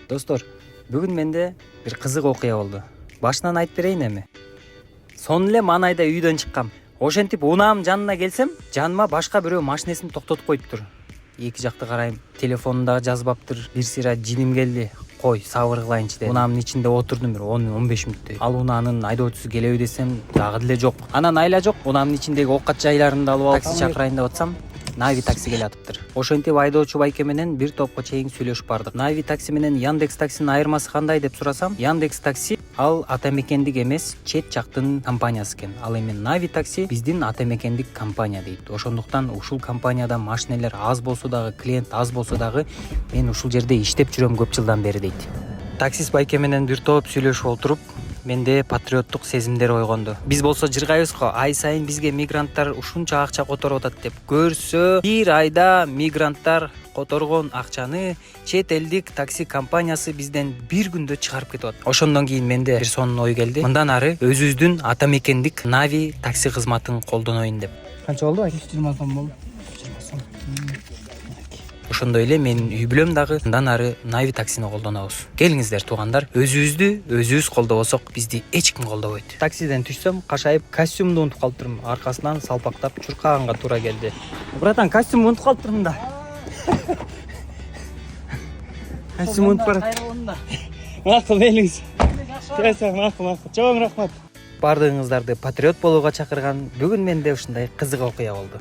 Достор, бүгүн менде бир кызык окуя болду. Башынан айтып берейин эми. Сонун эле манайда үйдөн чыккам. Ошентип унаам жанына келсем, жаныма башка бирөө машинесин токтотуп коюптур. Эки жакты карайм, телефонунда жазбаптыр. Бир сыйра жиним келди. Кой, сабыр кылайынчы деп. Унаамдын ичинде отурдум бир 10-15 мүнөттөй. Ал унаанын айдоочусу келеби десем, дагы деле жок. Анан айла жок, унаамдын ичиндеги оокат жайларын да алып алып такси чакырайын деп атсам, Нави такси келатыптыр. Ошентип айдоочу байке менен бир топко чейин сүйлөшүп бардык. Нави такси менен Яндекс таксинин айырмасы кандай деп сурасам, Яндекс такси ал ата мекендик эмес, чет жактын компаниясы экен. Ал эми Нави такси биздин ата мекендик компания дейт. Ошондуктан ушул компанияда машинелер аз болсо дагы, клиент аз болсо дагы мен ушул жерде иштеп жүрөм көп жылдан бери дейт. Таксист байке менен бир топ сүйлөшүп отуруп, менде патриоттук сезимдер ойгонду. Биз болсо жыргайбыз го, ай сайын бизге мигранттар ушунча акча которуп атат деп. Көрсө, бир айда мигранттар которгон акчаны чет элдик такси компаниясы бизден бир күндө чыгарып кетип атат. Ошондон кийин менде бир сонун ой келди. Мындан ары өзүбүздүн ата мекендик Нави такси кызматын колдоноюн деп. Канча болду? 20 сом болду. Ошондой эле менин үй бүлөм дагы мындан ары Нави таксини колдонобуз. Келиңиздер туугандар, өзүбүз колдобосок бизди эч ким колдобойт. Таксиден түшсөм, кашайып костюмду унутуп калыптырмын. Аркасынан салпактап чуркаганга туура келди. Братан, костюмду унутуп калыптырмын да. Костюм унутуп барат. Макул элиңиз. Макул. Чоң рахмат. Бардыгыңыздарды патриот болууга чакырган бүгүн менде ушундай кызык окуя болду.